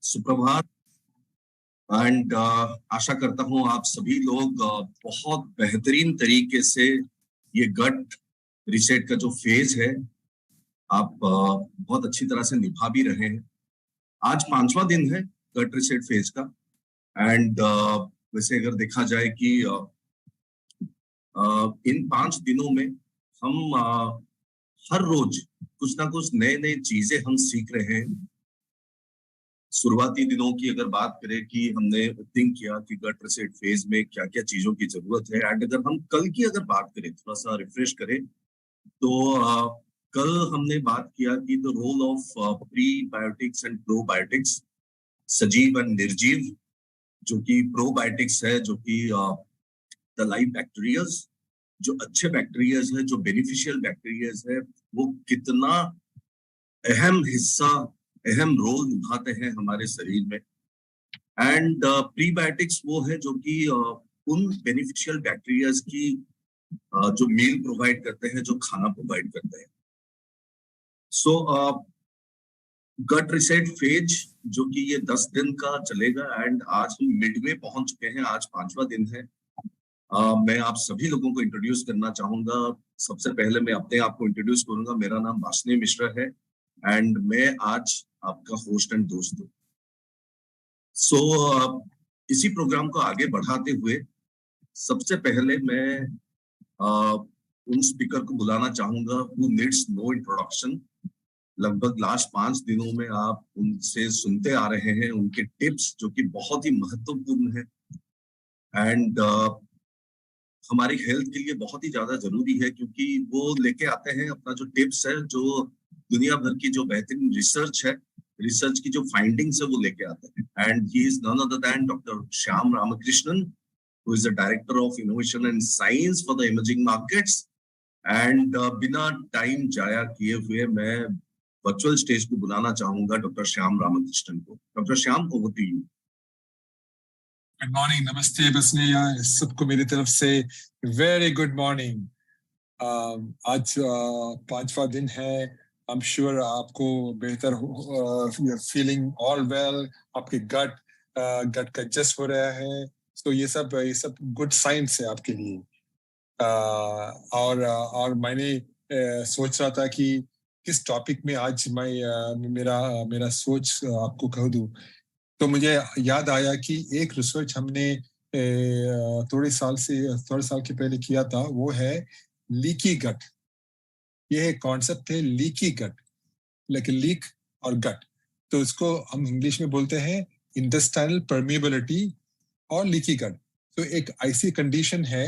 सुप्रभात। एंड आशा करता हूँ आप सभी लोग बहुत बेहतरीन तरीके से ये गट रिसेट का जो फेज है आप बहुत अच्छी तरह से निभा भी रहे हैं। आज 5वां दिन है गट रिसेट फेज का। एंड वैसे अगर देखा जाए कि इन 5 दिनों में हम हर रोज कुछ ना कुछ नए नए चीजें हम सीख रहे हैं। शुरुआती दिनों की अगर बात करें कि हमने थिंक किया कि गट रिसेट फेज में क्या क्या चीजों की जरूरत है, एंड अगर हम कल की अगर बात करें, थोड़ा सा रिफ्रेश करें, तो कल हमने बात किया कि the role of prebiotics and probiotics, सजीव एंड निर्जीव। जो कि प्रोबायोटिक्स है, जो कि द लाइव बैक्टीरियाज, जो अच्छे बैक्टीरियाज है, जो बेनिफिशियल बैक्टीरियाज है, वो कितना अहम हिस्सा, अहम रोल निभाते हैं हमारे शरीर में। एंड प्रीबायोटिक्स वो है जो कि उन बेनिफिशियल बैक्टीरियाज की जो मील प्रोवाइड करते हैं, जो खाना प्रोवाइड करते हैं। सो गट रिसेट फेज जो कि ये 10 दिन का चलेगा, एंड आज हम मिड में पहुंच चुके हैं। आज 5वां दिन है। मैं आप सभी लोगों को इंट्रोड्यूस करना चाहूंगा। सबसे पहले मैं अपने आप को इंट्रोड्यूस करूंगा। मेरा नाम वासुदेव मिश्रा है एंड मैं आज आपका होस्ट एंड दोस्त हूँ। सो इसी प्रोग्राम को आगे बढ़ाते हुए सबसे पहले मैं उन स्पीकर को बुलाना चाहूंगा हु नीड्स नो इंट्रोडक्शन। लगभग लास्ट 5 दिनों में आप उनसे सुनते आ रहे हैं उनके टिप्स, जो कि बहुत ही महत्वपूर्ण है एंड हमारी हेल्थ के लिए बहुत ही ज्यादा जरूरी है, क्योंकि वो लेके आते हैं अपना जो टिप्स है, जो दुनिया भर की जो बेहतरीन रिसर्च है, रिसर्च की जो फाइंडिंग्स है, वो लेके आते हैं। And he is none other than doctor Shyam Ramakrishnan, who is the director of innovation and science for the emerging markets. And बिना टाइम जाया किए हुए मैं वर्चुअल स्टेज को बुलाना चाहूंगा डॉक्टर श्याम रामकृष्णन को। Doctor Shyam, over to you. Good morning, नमस्ते बसनिया, सबको मेरी तरफ से वेरी गुड मॉर्निंग। आज 5वां दिन है। आई एम श्योर आपको बेहतर फीलिंग ऑल वेल, आपके गट का एडजस्ट हो रहा है। तो ये सब गुड साइंस है आपके लिए। और मैंने सोच रहा था कि किस टॉपिक में आज मैं मेरा सोच आपको कह दूं। तो मुझे याद आया कि एक रिसर्च हमने थोड़े साल के पहले किया था, वो है लीकी गट। ये कॉन्सेप्ट है लीकी गट, लाइक लीक और गट। तो इसको हम इंग्लिश में बोलते हैं इंटेस्टाइनल परमेबिलिटी और लीकी गट। तो एक ऐसी कंडीशन है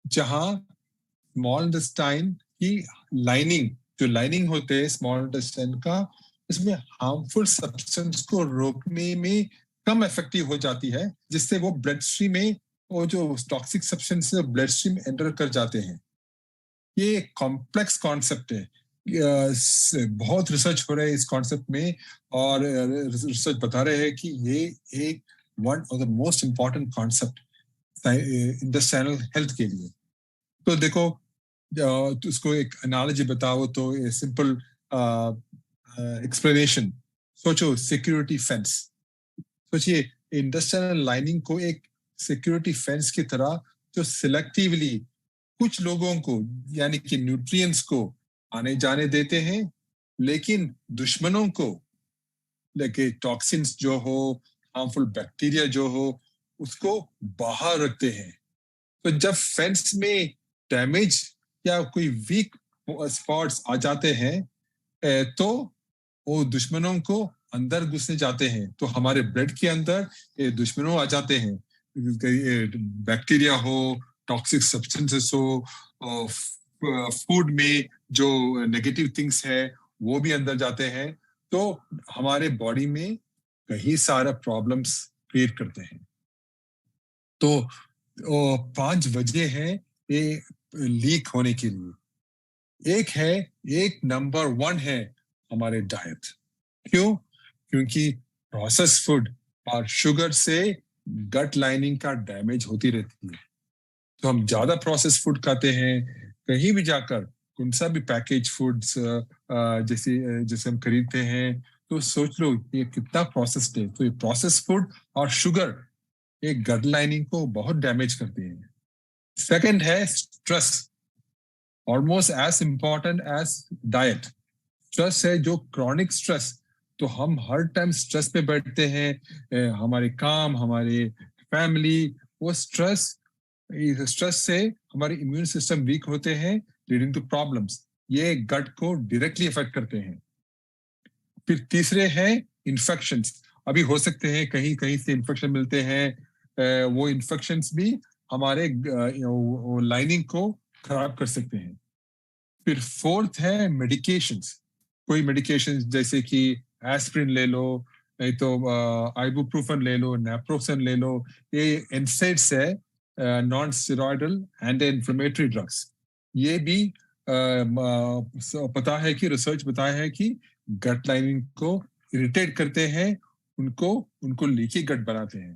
जहां स्मॉल इंटेस्टाइन की लाइनिंग, जो लाइनिंग होते हैं स्मॉल इंटेस्टाइन का, इसमें हार्मफुल सब्सटेंस को रोकने में कम इफेक्टिव हो जाती है, जिससे वो ब्लड स्ट्रीम में वो जो toxic substance blood stream enter कर जाते हैं। ये कॉम्प्लेक्स कॉन्सेप्ट है। बहुत रिसर्च हो रहा है इस कॉन्सेप्ट में, और रिसर्च बता रहे हैं कि ये एक one of the most important concept intestinal health के लिए। तो देखो, तो उसको एक एनालॉजी बताओ तो सिंपल एक्सप्लेनेशन सोचो, सिक्योरिटी फेंस। सोचिए इंडस्ट्रियल लाइनिंग को एक सिक्योरिटी फेंस की तरह, जो सिलेक्टिवली कुछ लोगों को, यानी कि न्यूट्रिएंट्स को आने जाने देते हैं, लेकिन दुश्मनों को, लेके टॉक्सिन्स जो हो, हार्मफुल बैक्टीरिया जो हो, उसको बाहर रखते हैं। तो जब फेंस में डैमेज या कोई वीक स्पॉट्स आ जाते हैं, तो वो दुश्मनों को अंदर घुसने जाते हैं। तो हमारे ब्लड के अंदर दुश्मनों आ जाते हैं, बैक्टीरिया हो, टॉक्सिक सब्सटेंसेस हो, फूड में जो नेगेटिव थिंग्स है वो भी अंदर जाते हैं। तो हमारे बॉडी में कई सारा प्रॉब्लम्स क्रिएट करते हैं। तो 5 वजह है ये लीक होने के लिए। एक नंबर 1 है हमारे डाइट। क्यों? क्योंकि प्रोसेस फूड और शुगर से गट लाइनिंग का डैमेज होती रहती है। तो हम ज्यादा प्रोसेस फूड खाते हैं, कहीं भी जाकर कौन सा भी पैकेज फूड्स जैसे हम खरीदते हैं, तो सोच लो ये कितना प्रोसेस्ड है। तो ये प्रोसेस्ड फूड और शुगर एक गट लाइनिंग को बहुत डैमेज करते हैं। सेकंड है stress, almost as important as diet. Stress है जो क्रॉनिक स्ट्रेस, तो हम हर टाइम स्ट्रेस पे बैठते हैं, हमारे काम, हमारे फैमिली, वो स्ट्रेस से हमारे इम्यून सिस्टम वीक होते हैं, लीडिंग टू प्रॉब्लम्स। ये गट को डायरेक्टली इफेक्ट करते हैं। फिर तीसरे हैं इन्फेक्शंस। अभी हो सकते हैं कहीं कहीं से इन्फेक्शन मिलते हैं, वो इन्फेक्शंस भी हमारे लाइनिंग को खराब कर सकते हैं। फिर फोर्थ है मेडिकेशंस। कोई मेडिकेशंस जैसे कि एस्प्रिन ले लो, नहीं तो आइबुप्रोफेन ले लो, नेप्रोक्सन ले लो, ये एनसेड्स है, non steroidal anti inflammatory drugs. ये भी पता है कि रिसर्च बताया है कि गट लाइनिंग को इरिटेट करते हैं, उनको लीकी गट बनाते हैं।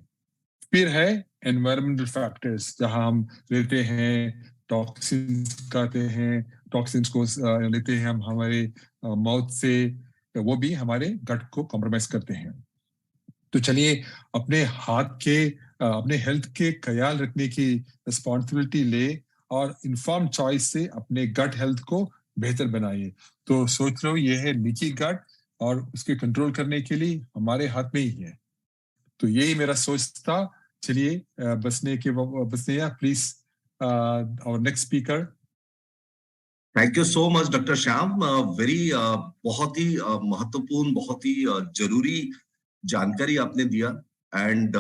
फिर है एनवायरमेंटल फैक्टर्स, जहां हम रहते हैं, टॉक्सिन्स खाते हैं, टॉक्सिन्स को लेते हैं हम हमारे माउथ से, वो भी हमारे गट को कॉम्प्रोमाइज करते हैं। तो चलिए अपने अपने हेल्थ के ख्याल रखने की रिस्पॉन्सिबिलिटी ले और इन्फॉर्म चॉइस से अपने गट हेल्थ को बेहतर बनाइए। तो सोच लो ये है लीकी गट, और उसके कंट्रोल करने के लिए हमारे हाथ में ही है। तो यही मेरा सोच था। चलिए बसनिया प्लीज, और next speaker. Thank you so much doctor Shyam, very बहुत ही महत्वपूर्ण, बहुत ही जरूरी जानकारी आपने दिया। एंड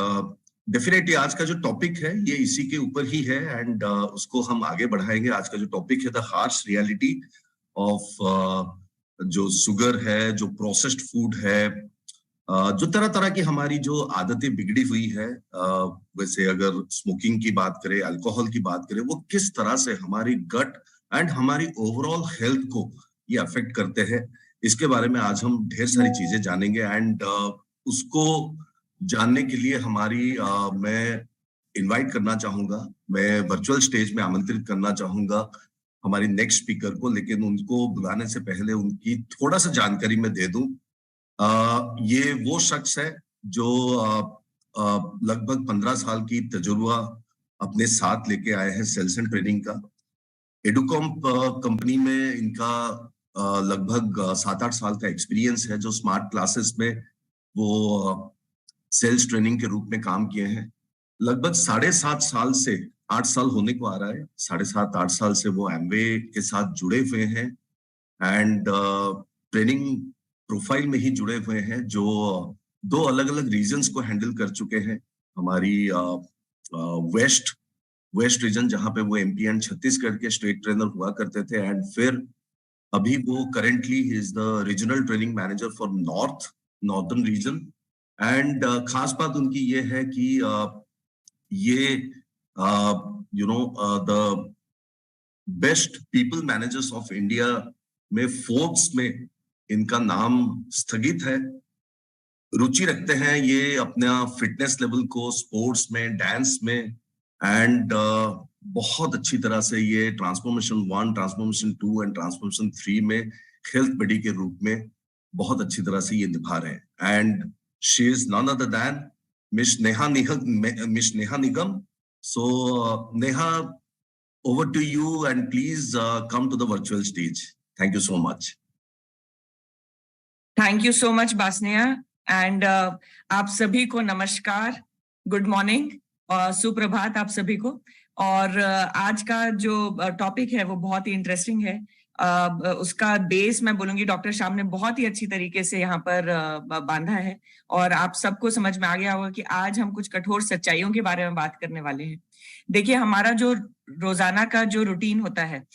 डेफिनेटली आज का जो टॉपिक है ये इसी के ऊपर ही है, एंड उसको हम आगे बढ़ाएंगे। आज का जो टॉपिक है द हार्श रियलिटी ऑफ जो शुगर है, जो प्रोसेस्ड फूड है, जो तरह तरह की हमारी जो आदतें बिगड़ी हुई है, वैसे अगर स्मोकिंग की बात करें, अल्कोहल की बात करें, वो किस तरह से हमारी गट एंड हमारी ओवरऑल हेल्थ को ये अफेक्ट करते हैं, इसके बारे में आज हम ढेर सारी चीजें जानेंगे। एंड उसको जानने के लिए मैं इनवाइट करना चाहूंगा, मैं वर्चुअल स्टेज में आमंत्रित करना चाहूंगा हमारी नेक्स्ट स्पीकर को। लेकिन उनको बुलाने से पहले उनकी थोड़ा सा जानकारी मैं दे दूं। ये वो शख्स है जो लगभग 15 साल की तजुर्बा अपने साथ लेके आए हैं सेल्स एंड ट्रेनिंग का। एडुकॉम्प कंपनी में इनका लगभग 7-8 साल का एक्सपीरियंस है, जो स्मार्ट क्लासेस में वो सेल्स ट्रेनिंग के रूप में काम किए हैं। लगभग 7.5 साल से 8 साल होने को आ रहा है, 7.5-8 साल से वो एमवे के साथ जुड़े हुए हैं, एंड ट्रेनिंग प्रोफाइल में ही जुड़े हुए हैं, जो 2 अलग अलग रीजन्स को हैंडल कर चुके हैं। हमारी वेस्ट रीजन, जहां पे वो एमपी एंड छत्तीसगढ़ के स्टेट ट्रेनर हुआ करते थे, एंड फिर अभी वो currently is the regional training manager for northern region. And खास बात उनकी ये है कि ये the best people managers of India में फोर्ब्स में इनका नाम स्थगित है। रुचि रखते हैं ये अपना फिटनेस लेवल को स्पोर्ट्स में, डांस में, एंड बहुत अच्छी तरह से ये ट्रांसफॉर्मेशन 1, ट्रांसफॉर्मेशन 2 एंड ट्रांसफॉर्मेशन 3 में हेल्थ बडी के रूप में बहुत अच्छी तरह से ये निभा रहे हैं। And she is none other than miss Neha Nigam. So Neha, over to you, and please come to the virtual stage. Thank you so much. Thank you so much, Basniya. And आप सभी को नमस्कार, गुड मॉर्निंग और सुप्रभात आप सभी को। और आज का जो टॉपिक है वो बहुत ही इंटरेस्टिंग है। उसका बेस मैं बोलूंगी डॉक्टर श्याम ने बहुत ही अच्छी तरीके से यहाँ पर बांधा है, और आप सबको समझ में आ गया होगा कि आज हम कुछ कठोर सच्चाइयों के बारे में बात करने वाले हैं। देखिए, हमारा जो रोजाना का जो रूटीन होता है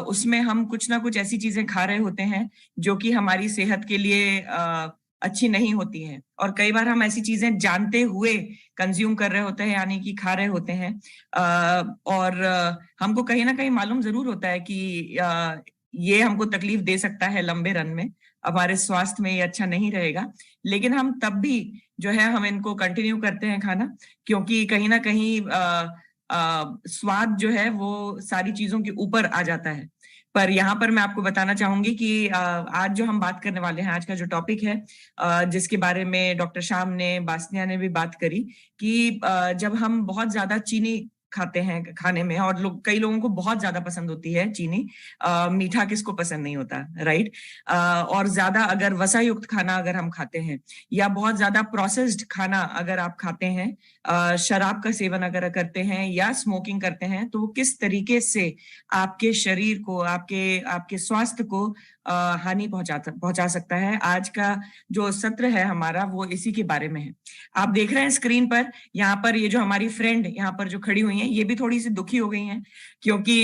उसमें हम कुछ ना कुछ ऐसी चीजें खा रहे होते हैं जो कि हमारी सेहत के लिए अच्छी नहीं होती हैं, और कई बार हम ऐसी चीजें जानते हुए कंज्यूम कर रहे होते हैं, यानी कि खा रहे होते हैं, और हमको कहीं ना कहीं मालूम जरूर होता है कि ये हमको तकलीफ दे सकता है लंबे रन में, हमारे स्वास्थ्य में ये अच्छा नहीं रहेगा, लेकिन हम तब भी जो है हम इनको कंटिन्यू करते हैं खाना, क्योंकि कहीं ना कहीं स्वाद जो है वो सारी चीजों के ऊपर आ जाता है। पर यहाँ पर मैं आपको बताना चाहूंगी कि आज जो हम बात करने वाले हैं, आज का जो टॉपिक है, जिसके बारे में डॉक्टर श्याम ने, बासनिया ने भी बात करी, कि जब हम बहुत ज्यादा चीनी खाते हैं खाने में, और कई लोगों को बहुत ज्यादा पसंद होती है चीनी, मीठा किसको पसंद नहीं होता, राइट? और ज्यादा अगर वसा युक्त खाना अगर हम खाते हैं, या बहुत ज्यादा प्रोसेस्ड खाना अगर आप खाते हैं, शराब का सेवन अगर करते हैं या स्मोकिंग करते हैं, तो वो किस तरीके से आपके शरीर को, आपके स्वास्थ्य को हानि पहुंचा सकता है। आज का जो सत्र है हमारा वो इसी के बारे में है। आप देख रहे हैं स्क्रीन पर, यहाँ पर ये जो हमारी फ्रेंड यहाँ पर जो खड़ी हुई हैं, ये भी थोड़ी सी दुखी हो गई हैं, क्योंकि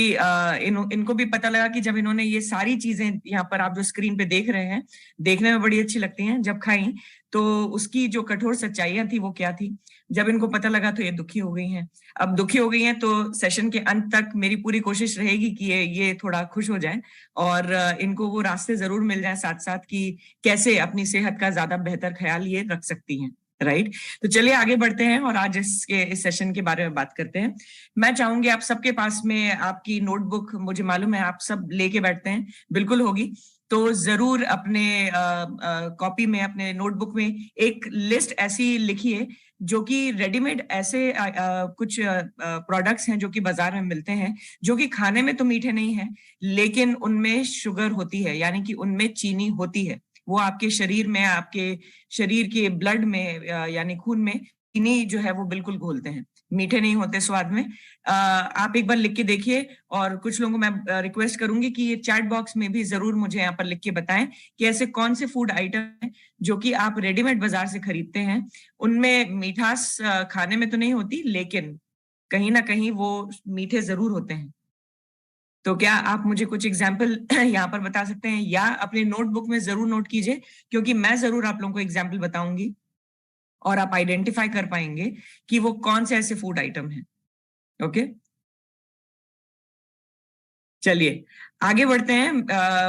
इनको भी पता लगा कि जब इन्होंने ये सारी चीजें यहाँ पर आप जो स्क्रीन पे देख रहे हैं, देखने में बड़ी अच्छी लगती हैं, जब खाई तो उसकी जो कठोर सच्चाइयां थी वो क्या थी, जब इनको पता लगा तो ये दुखी हो गई हैं। अब दुखी हो गई हैं तो सेशन के अंत तक मेरी पूरी कोशिश रहेगी कि ये थोड़ा खुश हो जाए और इनको वो रास्ते जरूर मिल जाए साथ साथ कि कैसे अपनी सेहत का ज्यादा बेहतर ख्याल ये रख सकती हैं, राइट? तो चलिए आगे बढ़ते हैं और आज इस सेशन के बारे में बात करते हैं। मैं चाहूंगी आप सबके पास में आपकी नोटबुक, मुझे मालूम है आप सब लेके बैठते हैं, बिल्कुल होगी, तो जरूर अपने कॉपी में, अपने नोटबुक में एक लिस्ट ऐसी लिखिए जो कि रेडीमेड ऐसे कुछ प्रोडक्ट्स हैं जो कि बाजार में मिलते हैं, जो कि खाने में तो मीठे नहीं है, लेकिन उनमें शुगर होती है, यानी कि उनमें चीनी होती है। वो आपके शरीर में, आपके शरीर के ब्लड में, यानी खून में चीनी जो है वो बिल्कुल घोलते हैं, मीठे नहीं होते स्वाद में। आप एक बार लिख के देखिए, और कुछ लोगों को मैं रिक्वेस्ट करूंगी कि ये चैट बॉक्स में भी जरूर मुझे यहाँ पर लिख के बताएं कि ऐसे कौन से फूड आइटम हैं जो कि आप रेडीमेड बाजार से खरीदते हैं, उनमें मिठास खाने में तो नहीं होती, लेकिन कहीं ना कहीं वो मीठे जरूर होते हैं। तो क्या आप मुझे कुछ एग्जाम्पल यहाँ पर बता सकते हैं, या अपने नोटबुक में जरूर नोट कीजिए, क्योंकि मैं जरूर आप लोगों को एग्जाम्पल बताऊंगी और आप आइडेंटिफाई कर पाएंगे कि वो कौन से ऐसे फूड आइटम हैं। ओके, चलिए आगे बढ़ते हैं।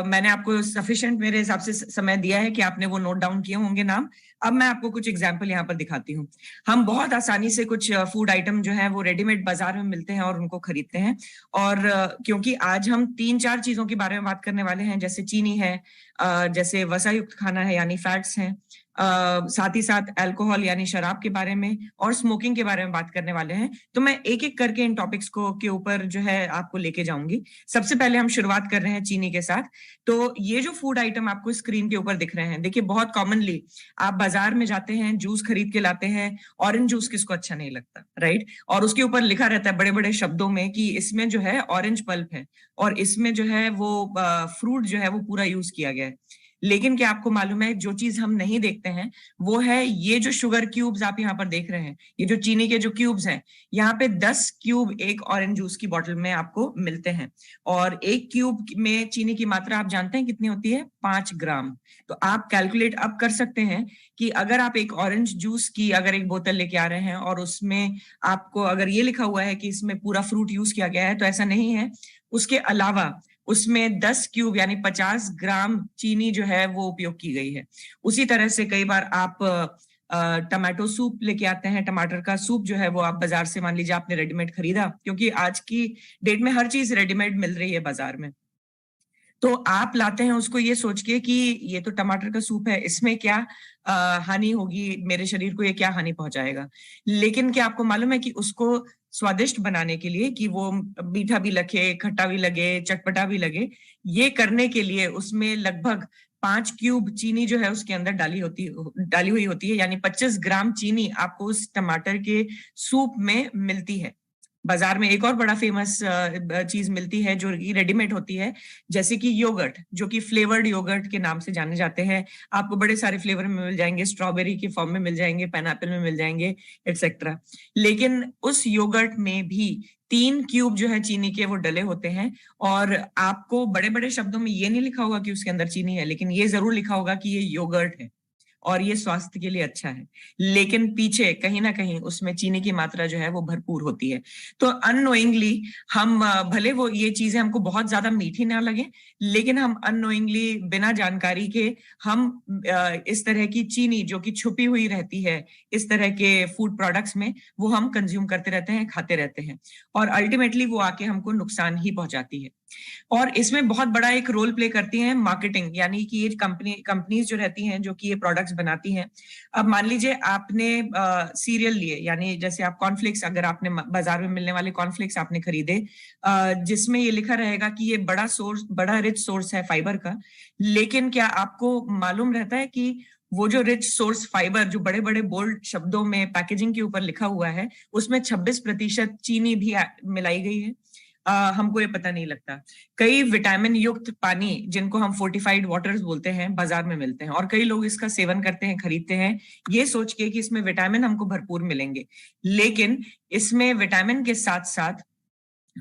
मैंने आपको सफिशिएंट मेरे हिसाब से समय दिया है कि आपने वो नोट डाउन किए होंगे नाम। अब मैं आपको कुछ एग्जाम्पल यहाँ पर दिखाती हूँ। हम बहुत आसानी से कुछ फूड आइटम जो है वो रेडीमेड बाजार में मिलते हैं और उनको खरीदते हैं, और क्योंकि आज हम 3-4 चीजों के बारे में बात करने वाले हैं, जैसे चीनी है, जैसे वसा युक्त खाना है यानी फैट्स हैं, साथ ही साथ अल्कोहल यानी शराब के बारे में, और स्मोकिंग के बारे में बात करने वाले हैं। तो मैं एक एक करके इन टॉपिक्स को के ऊपर जो है आपको लेके जाऊंगी। सबसे पहले हम शुरुआत कर रहे हैं चीनी के साथ। तो ये जो फूड आइटम आपको स्क्रीन के ऊपर दिख रहे हैं, देखिए बहुत कॉमनली आप बाजार में जाते हैं, जूस खरीद के लाते हैं, ऑरेंज जूस किसको अच्छा नहीं लगता, राइट? और उसके ऊपर लिखा रहता है बड़े बड़े शब्दों में कि इसमें जो है ऑरेंज पल्प है और इसमें जो है वो फ्रूट जो है वो पूरा यूज किया गया है। लेकिन क्या आपको मालूम है, जो चीज हम नहीं देखते हैं वो है ये जो शुगर क्यूब्स आप यहाँ पर देख रहे हैं, ये जो चीनी के जो क्यूब्स हैं, यहाँ पे 10 क्यूब एक ऑरेंज जूस की बोतल में आपको मिलते हैं, और एक क्यूब में चीनी की मात्रा आप जानते हैं कितनी होती है? 5 ग्राम। तो आप कैलकुलेट अब कर सकते हैं कि अगर आप एक ऑरेंज जूस की अगर एक बोतल लेके आ रहे हैं और उसमें आपको अगर ये लिखा हुआ है कि इसमें पूरा फ्रूट यूज किया गया है, तो ऐसा नहीं है। उसके अलावा उसमें 10 क्यूब यानी 50 ग्राम चीनी जो है वो उपयोग की गई है। उसी तरह से कई बार आप टमाटो सूप लेके आते हैं, टमाटर का सूप जो है वो आप बाजार से, मान लीजिए आपने रेडीमेड खरीदा, क्योंकि आज की डेट में हर चीज रेडीमेड मिल रही है बाजार में, तो आप लाते हैं उसको ये सोच के कि ये तो टमाटर का सूप है, इसमें क्या हानि होगी, मेरे शरीर को ये क्या हानि पहुंचाएगा। लेकिन क्या आपको मालूम है कि उसको स्वादिष्ट बनाने के लिए, कि वो मीठा भी लगे, खट्टा भी लगे, चटपटा भी लगे, ये करने के लिए उसमें लगभग 5 क्यूब चीनी जो है उसके अंदर डाली हुई होती है, यानी 25 ग्राम चीनी आपको उस टमाटर के सूप में मिलती है। बाजार में एक और बड़ा फेमस चीज मिलती है जो रेडीमेड होती है, जैसे कि योगर्ट, जो कि फ्लेवर्ड योगर्ट के नाम से जाने जाते हैं। आपको बड़े सारे फ्लेवर में मिल जाएंगे, स्ट्रॉबेरी के फॉर्म में मिल जाएंगे, पाइनएप्पल में मिल जाएंगे, एटसेट्रा। लेकिन उस योगर्ट में भी 3 क्यूब जो है चीनी के वो डले होते हैं, और आपको बड़े बड़े शब्दों में ये नहीं लिखा होगा कि उसके अंदर चीनी है, लेकिन ये जरूर लिखा होगा कि ये योगर्ट है और ये स्वास्थ्य के लिए अच्छा है। लेकिन पीछे कहीं ना कहीं उसमें चीनी की मात्रा जो है वो भरपूर होती है। तो अननोइंगली हम, भले वो ये चीजें हमको बहुत ज्यादा मीठी ना लगे, लेकिन हम अननोइंगली बिना जानकारी के हम इस तरह की चीनी जो कि छुपी हुई रहती है इस तरह के फूड प्रोडक्ट्स में, वो हम कंज्यूम करते रहते हैं, खाते रहते हैं, और अल्टीमेटली वो आके हमको नुकसान ही पहुंचाती है। और इसमें बहुत बड़ा एक रोल प्ले करती हैं मार्केटिंग, यानी कि ये कंपनीज जो रहती हैं जो कि ये प्रोडक्ट्स बनाती हैं। अब मान लीजिए आपने सीरियल लिए, यानी जैसे आप कॉर्नफ्लेक्स, अगर आपने बाजार में मिलने वाले कॉर्नफ्लेक्स आपने खरीदे, जिसमें ये लिखा रहेगा कि ये बड़ा रिच सोर्स है फाइबर का, लेकिन क्या आपको मालूम रहता है कि वो जो रिच सोर्स फाइबर जो बड़े बड़े बोल्ड शब्दों में पैकेजिंग के ऊपर लिखा हुआ है, उसमें 26% चीनी भी मिलाई गई है? हमको ये पता नहीं लगता। कई विटामिन युक्त पानी, जिनको हम फोर्टिफाइड वाटर्स बोलते हैं, बाजार में मिलते हैं और कई लोग इसका सेवन करते हैं, खरीदते हैं, ये सोच के कि इसमें विटामिन हमको भरपूर मिलेंगे। लेकिन इसमें विटामिन के साथ साथ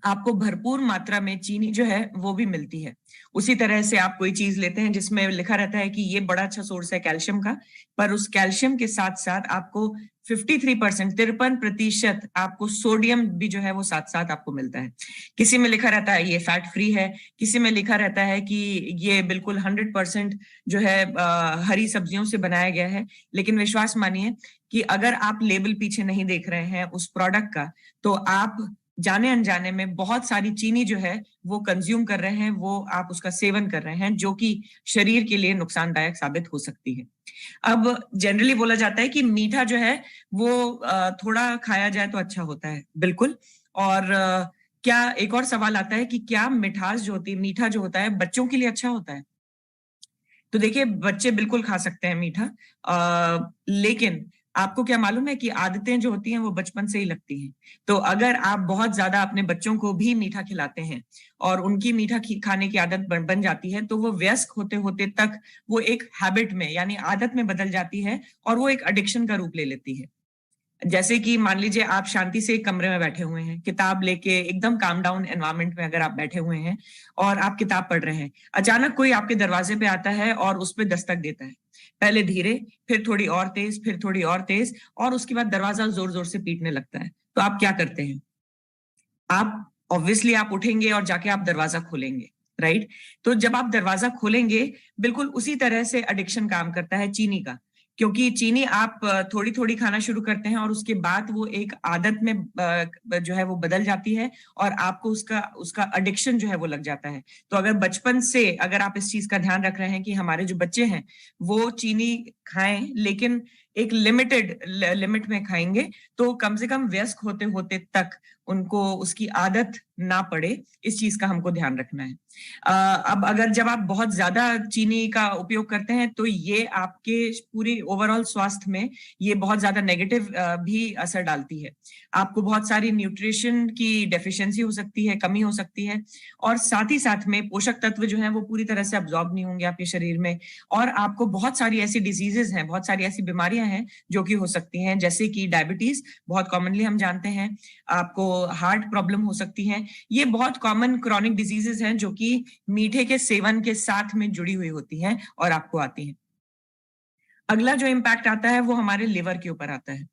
आपको भरपूर मात्रा में चीनी जो है वो भी मिलती है। उसी तरह से आप कोई चीज लेते हैं जिसमें लिखा रहता है कि ये बड़ा अच्छा सोर्स है कैल्शियम का, पर उस कैल्शियम के साथ साथ आपको 53% आपको सोडियम भी जो है वो साथ साथ आपको मिलता है। किसी में लिखा रहता है ये फैट फ्री है, किसी में लिखा रहता है कि ये बिल्कुल 100% जो है हरी सब्जियों से बनाया गया है। लेकिन विश्वास मानिए कि अगर आप लेबल पीछे नहीं देख रहे हैं उस प्रोडक्ट का, तो आप जाने अनजाने में बहुत सारी चीनी जो है वो कंज्यूम कर रहे हैं, वो आप उसका सेवन कर रहे हैं, जो कि शरीर के लिए नुकसानदायक साबित हो सकती है। अब जनरली बोला जाता है कि मीठा जो है वो थोड़ा खाया जाए तो अच्छा होता है, बिल्कुल। और क्या एक और सवाल आता है कि क्या मिठास जो होती है, मीठा जो होता है, बच्चों के लिए अच्छा होता है? तो देखिए, बच्चे बिल्कुल खा सकते हैं मीठा, लेकिन आपको क्या मालूम है कि आदतें जो होती हैं वो बचपन से ही लगती हैं। तो अगर आप बहुत ज्यादा अपने बच्चों को भी मीठा खिलाते हैं और उनकी मीठा खाने की आदत बन जाती है, तो वो वयस्क होते होते तक वो एक हैबिट में, यानी आदत में बदल जाती है और वो एक एडिक्शन का रूप ले लेती है। जैसे कि मान लीजिए आप शांति से एक कमरे में बैठे हुए हैं, किताब लेके एकदम काम डाउन एनवायरनमेंट में अगर आप बैठे हुए हैं और आप किताब पढ़ रहे हैं, अचानक कोई आपके दरवाजे पे आता है और उस पे दस्तक देता है। पहले धीरे, फिर थोड़ी और तेज, फिर थोड़ी और तेज, और उसके बाद दरवाजा जोर जोर से पीटने लगता है। तो आप क्या करते हैं? आप ऑब्वियसली आप उठेंगे और जाके आप दरवाजा खोलेंगे, राइट? तो जब आप दरवाजा खोलेंगे, बिल्कुल उसी तरह से एडिक्शन काम करता है चीनी का, क्योंकि चीनी आप थोड़ी थोड़ी खाना शुरू करते हैं और उसके बाद वो एक आदत में जो है वो बदल जाती है और आपको उसका उसका एडिक्शन जो है वो लग जाता है। तो अगर बचपन से अगर आप इस चीज का ध्यान रख रहे हैं कि हमारे जो बच्चे हैं वो चीनी खाएं, लेकिन एक लिमिट में खाएंगे, तो कम से कम वयस्क होते होते तक उनको उसकी आदत ना पड़े, इस चीज का हमको ध्यान रखना है। अब अगर जब आप बहुत ज्यादा चीनी का उपयोग करते हैं तो ये आपके पूरी ओवरऑल स्वास्थ्य में ये बहुत ज्यादा नेगेटिव भी असर डालती है। आपको बहुत सारी न्यूट्रिशन की डेफिशिएंसी हो सकती है, कमी हो सकती है, और साथ ही साथ में पोषक तत्व जो है वो पूरी तरह से अब्जॉर्ब नहीं होंगे आपके शरीर में, और आपको बहुत सारी ऐसी डिजीजेस हैं, बहुत सारी ऐसी बीमारियां हैं जो कि हो सकती हैं, जैसे कि डायबिटीज बहुत कॉमनली हम जानते हैं, आपको हार्ट प्रॉब्लम हो सकती है। ये बहुत कॉमन क्रॉनिक डिजीजेस हैं जो कि मीठे के सेवन के साथ में जुड़ी हुई होती हैं और आपको आती हैं। अगला जो इम्पैक्ट आता है वो हमारे लिवर के ऊपर आता है।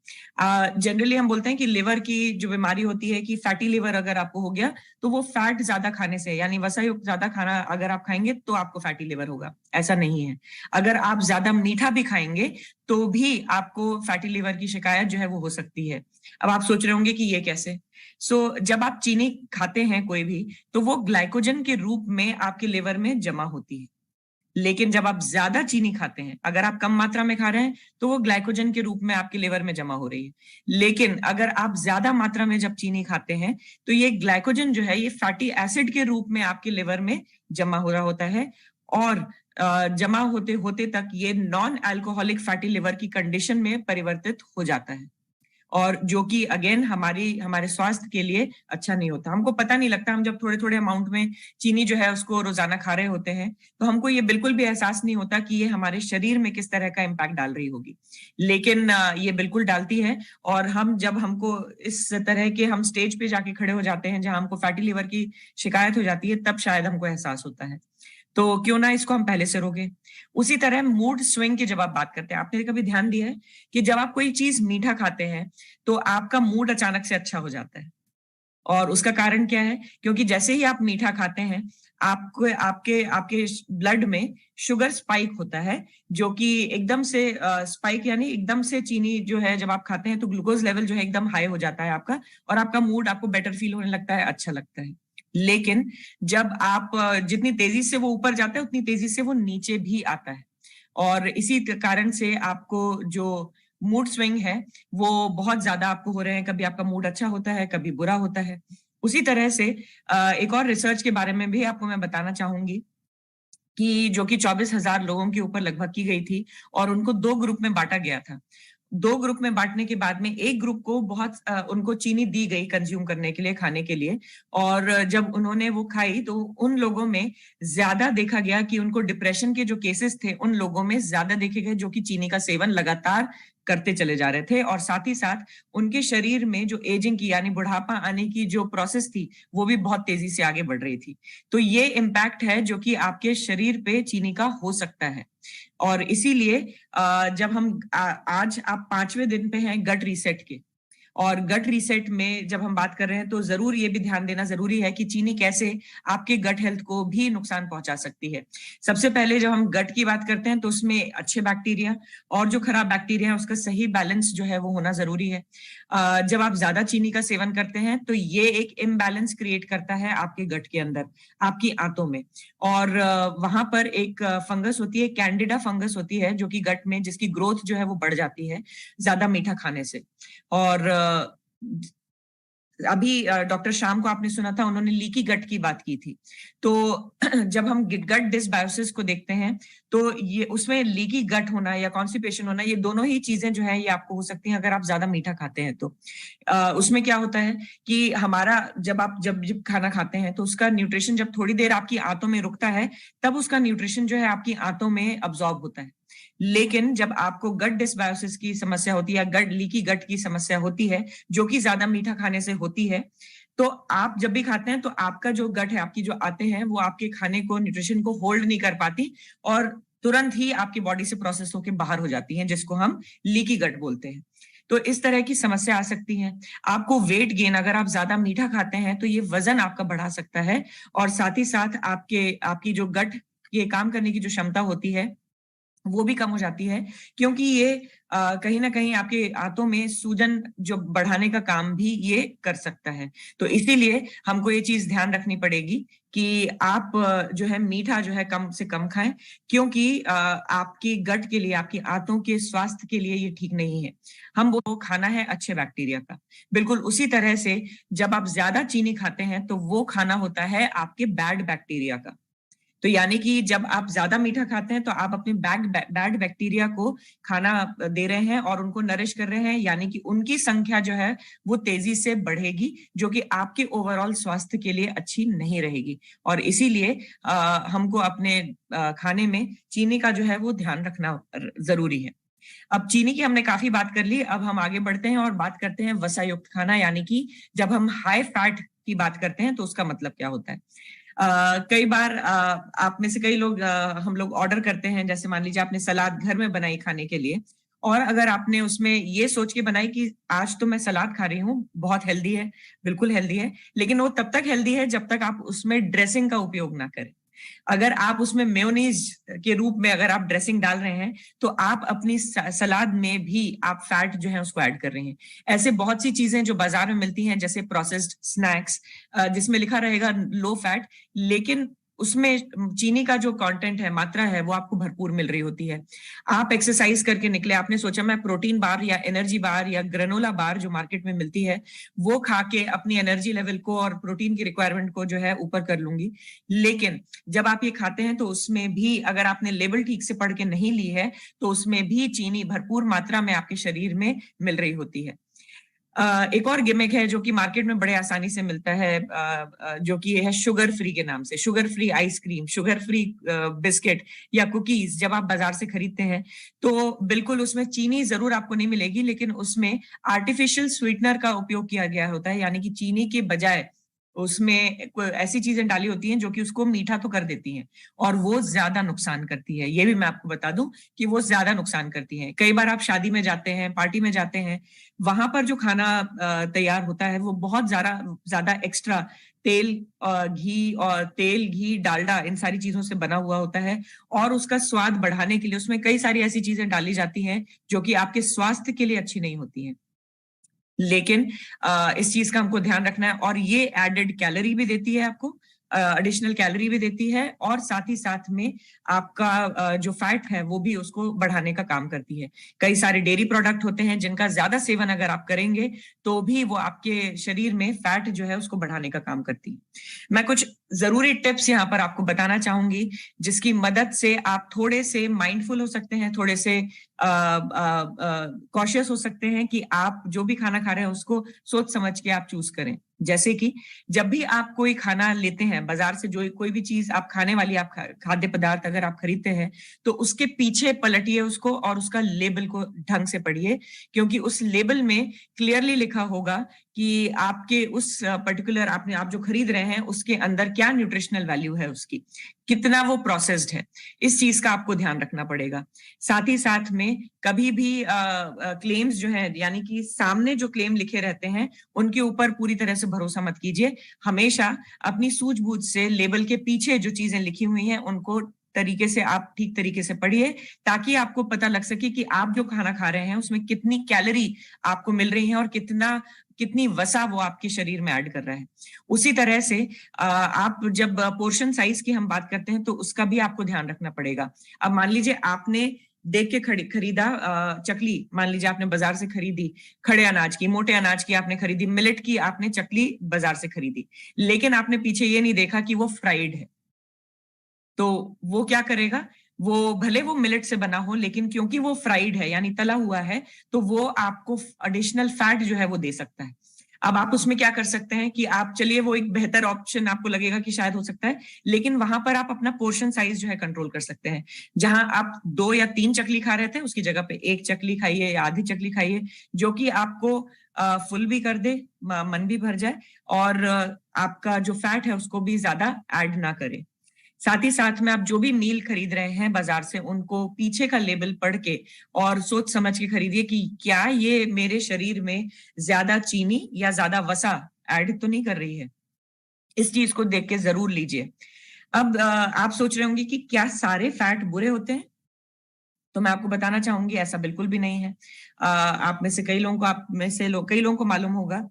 जनरली हम बोलते हैं कि लिवर की जो बीमारी होती है कि फैटी लिवर अगर आपको हो गया तो वो फैट ज्यादा खाने से, यानी वसा युक्त ज्यादा खाना अगर आप खाएंगे तो आपको फैटी लिवर होगा, ऐसा नहीं है। अगर आप ज्यादा मीठा भी खाएंगे तो भी आपको फैटी लिवर की शिकायत जो है वो हो सकती है। अब आप सोच रहे होंगे कि ये कैसे? जब आप चीनी खाते हैं कोई भी, तो वो ग्लाइकोजन के रूप में आपके लिवर में जमा होती है। लेकिन जब आप ज्यादा चीनी खाते हैं, अगर आप कम मात्रा में खा रहे हैं तो वो ग्लाइकोजन के रूप में आपके लिवर में जमा हो रही है। लेकिन अगर आप ज्यादा मात्रा में जब चीनी खाते हैं तो ये ग्लाइकोजन जो है ये फैटी एसिड के रूप में आपके लिवर में जमा हो रहा होता है, और जमा होते होते तक ये नॉन अल्कोहलिक फैटी लिवर की कंडीशन में परिवर्तित हो जाता है, और जो कि अगेन हमारे स्वास्थ्य के लिए अच्छा नहीं होता। हमको पता नहीं लगता, हम जब थोड़े थोड़े अमाउंट में चीनी जो है उसको रोजाना खा रहे होते हैं तो हमको ये बिल्कुल भी एहसास नहीं होता कि ये हमारे शरीर में किस तरह का इम्पैक्ट डाल रही होगी, लेकिन ये बिल्कुल डालती है। और हमको इस तरह के हम स्टेज पे जाके खड़े हो जाते हैं जहां हमको फैटी लिवर की शिकायत हो जाती है, तब शायद हमको एहसास होता है। तो क्यों ना इसको हम पहले से रोके। उसी तरह मूड स्विंग की जब आप बात करते हैं, आपने कभी ध्यान दिया है कि जब आप कोई चीज मीठा खाते हैं तो आपका मूड अचानक से अच्छा हो जाता है? और उसका कारण क्या है? क्योंकि जैसे ही आप मीठा खाते हैं आपको आपके आपके ब्लड में शुगर स्पाइक होता है, जो कि एकदम से स्पाइक, यानी एकदम से चीनी जो है जब आप खाते हैं तो ग्लूकोज लेवल जो है एकदम हाई हो जाता है आपका, और आपका मूड, आपको बेटर फील होने लगता है, अच्छा लगता है। लेकिन जब आप जितनी तेजी से वो ऊपर जाता है उतनी तेजी से वो नीचे भी आता है, और इसी कारण से आपको जो मूड स्विंग है वो बहुत ज्यादा आपको हो रहे हैं। कभी आपका मूड अच्छा होता है, कभी बुरा होता है। उसी तरह से एक और रिसर्च के बारे में भी आपको मैं बताना चाहूंगी कि जो कि 24,000 लोगों के ऊपर लगभग की गई थी, और उनको 2 ग्रुप में बांटा गया था। 2 ग्रुप में बांटने के बाद में एक ग्रुप को उनको चीनी दी गई कंज्यूम करने के लिए, खाने के लिए, और जब उन्होंने वो खाई तो उन लोगों में ज्यादा देखा गया कि उनको डिप्रेशन के जो केसेस थे उन लोगों में ज्यादा देखे गए जो कि चीनी का सेवन लगातार करते चले जा रहे थे, और साथ ही साथ उनके शरीर में जो एजिंग की यानी बुढ़ापा आने की जो प्रोसेस थी वो भी बहुत तेजी से आगे बढ़ रही थी। तो ये इम्पैक्ट है जो कि आपके शरीर पे चीनी का हो सकता है। और इसीलिए जब हम आज आप 5वें दिन पे हैं गट रीसेट के, और गट रीसेट में जब हम बात कर रहे हैं तो जरूर ये भी ध्यान देना जरूरी है कि चीनी कैसे आपके गट हेल्थ को भी नुकसान पहुंचा सकती है। सबसे पहले जब हम गट की बात करते हैं तो उसमें अच्छे बैक्टीरिया और जो खराब बैक्टीरिया है उसका सही बैलेंस जो है वो होना जरूरी है। जब आप ज्यादा चीनी का सेवन करते हैं तो ये एक इम्बैलेंस क्रिएट करता है आपके गट के अंदर, आपकी आंतों में, और वहां पर एक फंगस होती है, कैंडिडा फंगस होती है जो कि गट में, जिसकी ग्रोथ जो है वो बढ़ जाती है ज्यादा मीठा खाने से। और अभी डॉक्टर श्याम को आपने सुना था, उन्होंने लीकी गट की बात की थी। तो जब हम गट डिसबायोसिस को देखते हैं तो ये उसमें लीकी गट होना या कॉन्स्टिपेशन होना, ये दोनों ही चीजें जो है ये आपको हो सकती हैं अगर आप ज्यादा मीठा खाते हैं तो। उसमें क्या होता है कि हमारा जब खाना खाते हैं तो उसका न्यूट्रिशन जब थोड़ी देर आपकी आंतों में रुकता है तब उसका न्यूट्रिशन जो है आपकी आंतों में अब्सॉर्ब होता है। लेकिन जब आपको गट डिसबायोसिस की समस्या होती है या गट लीकी गट की समस्या होती है जो कि ज्यादा मीठा खाने से होती है, तो आप जब भी खाते हैं तो आपका जो गट है, आपकी जो आते हैं वो आपके खाने को, न्यूट्रिशन को होल्ड नहीं कर पाती और तुरंत ही आपकी बॉडी से प्रोसेस होकर बाहर हो जाती हैं, जिसको हम लीकी गट बोलते हैं। तो इस तरह की समस्या आ सकती है। आपको वेट गेन, अगर आप ज्यादा मीठा खाते हैं तो ये वजन आपका बढ़ा सकता है, और साथ ही साथ आपकी जो गट ये काम करने की जो क्षमता होती है वो भी कम हो जाती है, क्योंकि ये कहीं ना कहीं आपके आंतों में सूजन जो बढ़ाने का काम भी ये कर सकता है। तो इसीलिए हमको ये चीज ध्यान रखनी पड़ेगी कि आप जो है मीठा जो है कम से कम खाएं, क्योंकि आपकी गट के लिए, आपकी आंतों के स्वास्थ्य के लिए ये ठीक नहीं है। हम वो खाना है अच्छे बैक्टीरिया का। बिल्कुल उसी तरह से जब आप ज्यादा चीनी खाते हैं तो वो खाना होता है आपके बैड बैक्टीरिया का। तो यानी कि जब आप ज्यादा मीठा खाते हैं तो आप अपने बैड बैक्टीरिया को खाना दे रहे हैं और उनको नरिश कर रहे हैं, यानी कि उनकी संख्या जो है वो तेजी से बढ़ेगी, जो कि आपके ओवरऑल स्वास्थ्य के लिए अच्छी नहीं रहेगी। और इसीलिए हमको अपने खाने में चीनी का जो है वो ध्यान रखना जरूरी है। अब चीनी की हमने काफी बात कर ली, अब हम आगे बढ़ते हैं और बात करते हैं वसायुक्त खाना, यानी कि जब हम हाई फैट की बात करते हैं तो उसका मतलब क्या होता है। कई बार आप में से कई लोग हम लोग ऑर्डर करते हैं, जैसे मान लीजिए आपने सलाद घर में बनाई खाने के लिए, और अगर आपने उसमें ये सोच के बनाई कि आज तो मैं सलाद खा रही हूँ, बहुत हेल्दी है, बिल्कुल हेल्दी है, लेकिन वो तब तक हेल्दी है जब तक आप उसमें ड्रेसिंग का उपयोग ना करें। अगर आप उसमें मेयोनीज के रूप में अगर आप ड्रेसिंग डाल रहे हैं तो आप अपनी सलाद में भी आप फैट जो है उसको ऐड कर रहे हैं। ऐसे बहुत सी चीजें जो बाजार में मिलती हैं, जैसे प्रोसेस्ड स्नैक्स जिसमें लिखा रहेगा लो फैट, लेकिन उसमें चीनी का जो कंटेंट है, मात्रा है, वो आपको भरपूर मिल रही होती है। आप एक्सरसाइज करके निकले, आपने सोचा मैं प्रोटीन बार या एनर्जी बार या ग्रेनोला बार जो मार्केट में मिलती है वो खा के अपनी एनर्जी लेवल को और प्रोटीन की रिक्वायरमेंट को जो है ऊपर कर लूंगी, लेकिन जब आप ये खाते हैं तो उसमें भी अगर आपने लेबल ठीक से पढ़ के नहीं ली है तो उसमें भी चीनी भरपूर मात्रा में आपके शरीर में मिल रही होती है। एक और गिमिक है जो कि मार्केट में बड़े आसानी से मिलता है, जो कि है शुगर फ्री के नाम से। Sugar free ice cream, sugar free biscuit या कुकीज जब आप बाजार से खरीदते हैं तो बिल्कुल उसमें चीनी जरूर आपको नहीं मिलेगी, लेकिन उसमें आर्टिफिशियल स्वीटनर का उपयोग किया गया होता है, यानी कि चीनी के बजाय उसमें ऐसी चीजें डाली होती हैं जो कि उसको मीठा तो कर देती हैं, और वो ज्यादा नुकसान करती है। ये भी मैं आपको बता दूं कि वो ज्यादा नुकसान करती हैं। कई बार आप शादी में जाते हैं, पार्टी में जाते हैं, वहां पर जो खाना तैयार होता है वो बहुत ज्यादा एक्स्ट्रा तेल, घी, डालडा, इन सारी चीजों से बना हुआ होता है, और उसका स्वाद बढ़ाने के लिए उसमें कई सारी ऐसी चीजें डाली जाती हैं जो कि आपके स्वास्थ्य के लिए अच्छी नहीं होती हैं। लेकिन इस चीज का हमको ध्यान रखना है। और ये एडेड कैलोरी भी देती है आपको, एडिशनल कैलोरी भी देती है, और साथ ही साथ में आपका जो फैट है वो भी उसको बढ़ाने का काम करती है। कई सारे डेयरी प्रोडक्ट होते हैं जिनका ज्यादा सेवन अगर आप करेंगे तो भी वो आपके शरीर में फैट जो है उसको बढ़ाने का काम करती है। मैं कुछ जरूरी टिप्स यहाँ पर आपको बताना चाहूंगी जिसकी मदद से आप थोड़े से माइंडफुल हो सकते हैं, थोड़े से कॉशियस हो सकते हैं कि आप जो भी खाना खा रहे हैं उसको सोच समझ के आप चूज करें। जैसे कि जब भी आप कोई खाना लेते हैं बाजार से, जो कोई भी चीज आप खाने वाली, आप खाद्य पदार्थ अगर आप खरीदते हैं तो उसके पीछे पलटिए उसको और उसका लेबल को ढंग से पढ़िए, क्योंकि उस लेबल में क्लियरली लिखा होगा कि आपके उस पर्टिकुलर आप जो खरीद रहे हैं उसके अंदर क्या न्यूट्रिशनल वैल्यू है, उसकी कितना वो प्रोसेस्ड है। इस चीज का आपको ध्यान रखना पड़ेगा। साथ ही साथ में कभी भी क्लेम्स जो है, यानी कि सामने जो क्लेम लिखे रहते हैं उनके ऊपर पूरी तरह से भरोसा मत कीजिए। हमेशा अपनी सूझबूझ से लेबल के पीछे जो चीजें लिखी हुई हैं उनको तरीके से आप ठीक तरीके से पढ़िए, ताकि आपको पता लग सके कि आप जो खाना खा रहे हैं उसमें कितनी कैलोरी आपको मिल रही है और कितनी वसा वो आपके शरीर में ऐड कर रहा है। उसी तरह से आप जब पोर्शन साइज की हम बात करते हैं तो उसका भी आपको ध्यान रखना पड़ेगा। अब मान लीजिए आपने देख के खरीदा चकली, मान लीजिए आपने बाजार से खरीदी खड़े अनाज की, मोटे अनाज की आपने खरीदी, मिलेट की आपने चकली बाजार से खरीदी, लेकिन आपने पीछे ये नहीं देखा कि वो फ्राइड है। तो वो क्या करेगा, वो भले वो मिलेट से बना हो लेकिन क्योंकि वो फ्राइड है यानी तला हुआ है, तो वो आपको एडिशनल फैट जो है वो दे सकता है। अब आप उसमें क्या कर सकते हैं कि आप चलिए, वो एक बेहतर ऑप्शन आपको लगेगा कि शायद हो सकता है, लेकिन वहां पर आप अपना पोर्शन साइज जो है कंट्रोल कर सकते हैं। जहां आप 2 या 3 चकली खा रहे थे उसकी जगह पे 1 चकली खाइए या आधी चकली खाइए, जो कि आपको फुल भी कर दे, मन भी भर जाए, और आपका जो फैट है उसको भी ज्यादा ऐड ना करे। साथ ही साथ में आप जो भी मील खरीद रहे हैं बाजार से, उनको पीछे का लेबल पढ़ के और सोच समझ के खरीदिए कि क्या ये मेरे शरीर में ज्यादा चीनी या ज्यादा वसा ऐड तो नहीं कर रही है। इस चीज को देख के जरूर लीजिए। अब आप सोच रहे होंगे कि क्या सारे फैट बुरे होते हैं? तो मैं आपको बताना चाहूंगी ऐसा बिल्कुल भी नहीं है। आप में से कई लोगों को मालूम होगा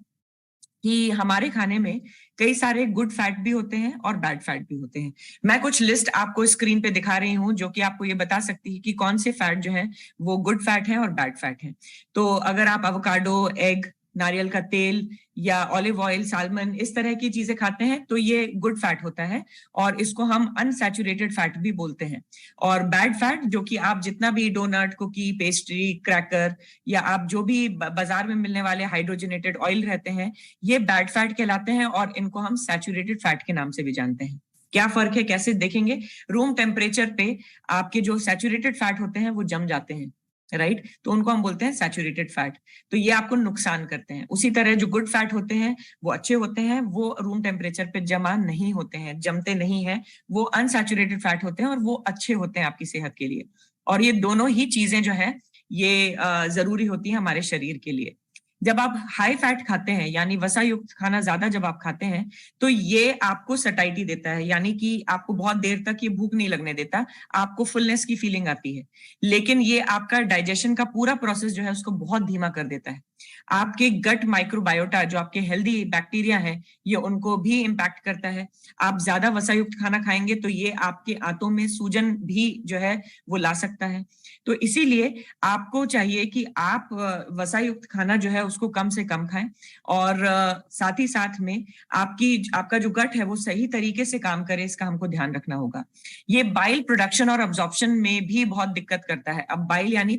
कि हमारे खाने में कई सारे गुड फैट भी होते हैं और बैड फैट भी होते हैं। मैं कुछ लिस्ट आपको स्क्रीन पे दिखा रही हूँ जो कि आपको ये बता सकती है कि कौन से फैट जो है वो गुड फैट है और बैड फैट है। तो अगर आप एवोकाडो, एग, नारियल का तेल या ऑलिव ऑयल, साल्मन, इस तरह की चीजें खाते हैं तो ये गुड फैट होता है, और इसको हम अनसैचुरेटेड फैट भी बोलते हैं। और बैड फैट, जो कि आप जितना भी डोनट, कुकी, पेस्ट्री, क्रैकर या आप जो भी बाजार में मिलने वाले हाइड्रोजनेटेड ऑयल रहते हैं, ये बैड फैट कहलाते हैं, और इनको हम सैचुरेटेड फैट के नाम से भी जानते हैं। क्या फर्क है, कैसे देखेंगे? रूम टेम्परेचर पे आपके जो सैचुरेटेड फैट होते हैं वो जम जाते हैं, राइट? तो उनको हम बोलते हैं सैचुरेटेड फैट। तो ये आपको नुकसान करते हैं। उसी तरह जो गुड फैट होते हैं वो अच्छे होते हैं, वो रूम टेम्परेचर पे जमा नहीं होते हैं, जमते नहीं हैं। वो अनसैचुरेटेड फैट होते हैं और वो अच्छे होते हैं आपकी सेहत के लिए। और ये दोनों ही चीजें जो है ये जरूरी होती है हमारे शरीर के लिए। जब आप हाई फैट खाते हैं, यानी वसा युक्त खाना ज्यादा जब आप खाते हैं, तो ये आपको सटाइटी देता है, यानी कि आपको बहुत देर तक ये भूख नहीं लगने देता, आपको फुलनेस की फीलिंग आती है, लेकिन ये आपका डाइजेशन का पूरा प्रोसेस जो है उसको बहुत धीमा कर देता है। आपके गट माइक्रोबायोटा, जो आपके हेल्दी बैक्टीरिया है, ये उनको भी इंपैक्ट करता है। आप ज्यादा वसायुक्त खाना खाएंगे तो ये आपके आंतों में सूजन भी जो है वो ला सकता है। तो इसीलिए आपको चाहिए कि आप वसायुक्त खाना जो है उसको कम से कम खाएं, और साथ ही साथ में आपका जो गट है वो सही तरीके से काम करे, इसका हमको ध्यान रखना होगा। ये बाइल प्रोडक्शन और अब्जॉर्प्शन में भी बहुत दिक्कत करता है। अब बाइल यानी